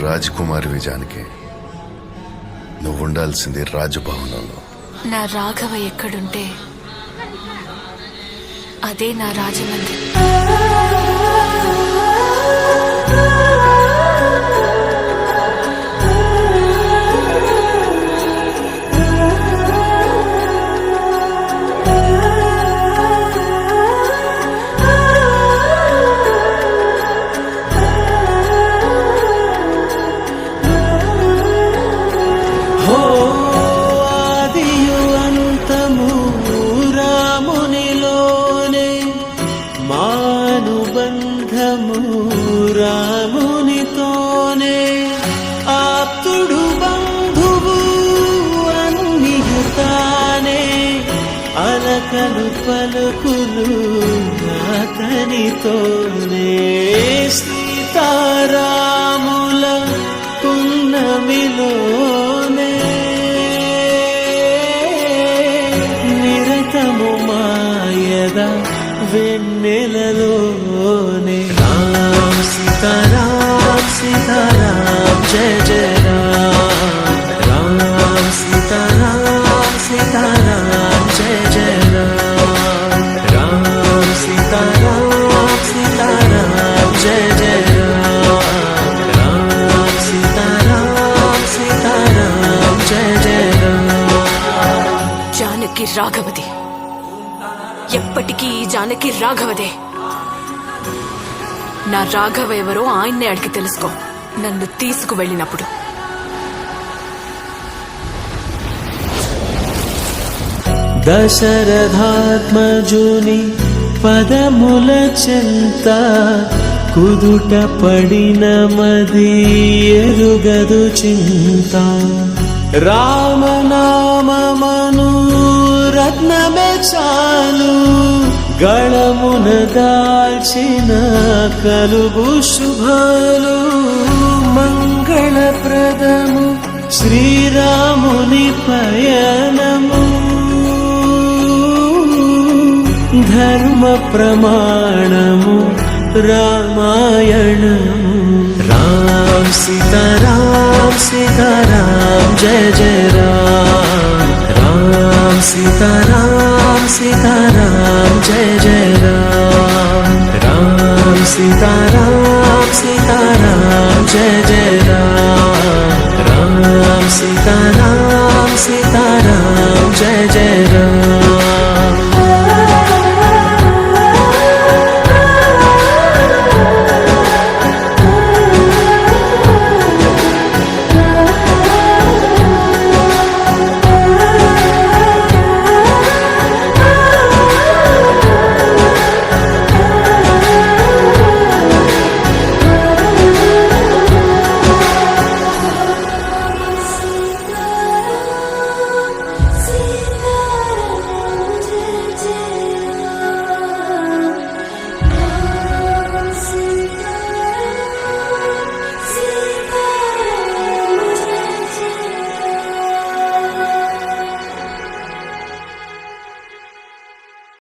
రాజకుమారి జానకి. నువ్వు ఉండాల్సింది రాజభవనంలో. నా రాఘవ ఎక్కడుంటే అదే నా రాజమండ్రి. రామునితోనే ఆప్తుడు బంధువు అన్నియుతానే అలకలు పలుకులు అతనితోనే సీతారాముల పున్నమిలోనే నిరతము మాయద వెన్నెలలోనే రామ సీతారాం సీతారాం జయ జయ రామ రామ సీతారాం సీతారాం జయ జయ రామ రామ సీతారాం సీతారాం జయ జయ రామ రామ సీతారాం సీతారాం జయ జయ రామ. జానకి రాఘవది, ఎప్పటికీ ఈ జానకి రాఘవదే. నా రాఘవ ఎవరో ఆయన్నే అడిగి తెలుసుకో నన్ను తీసుకువెళ్ళినప్పుడు. దశరథాత్మజుని పదముల చెంత కుదుట పడిన మది ఎరుగదు చింత. రామనామమను రత్నమే చాలు గళమున దాల్చిన కలుగు శుభాలు. మంగళప్రదము శ్రీరాముని పయనము ధర్మ ప్రమాణము రామాయణము. రామ సీతారాం సీతారాం జయ జయ రామ రామ సీతారాం సీతారాం జయ జయ రామ రామ సీతారాం సీతారాం జయ జయ రామ రామ సీతారాం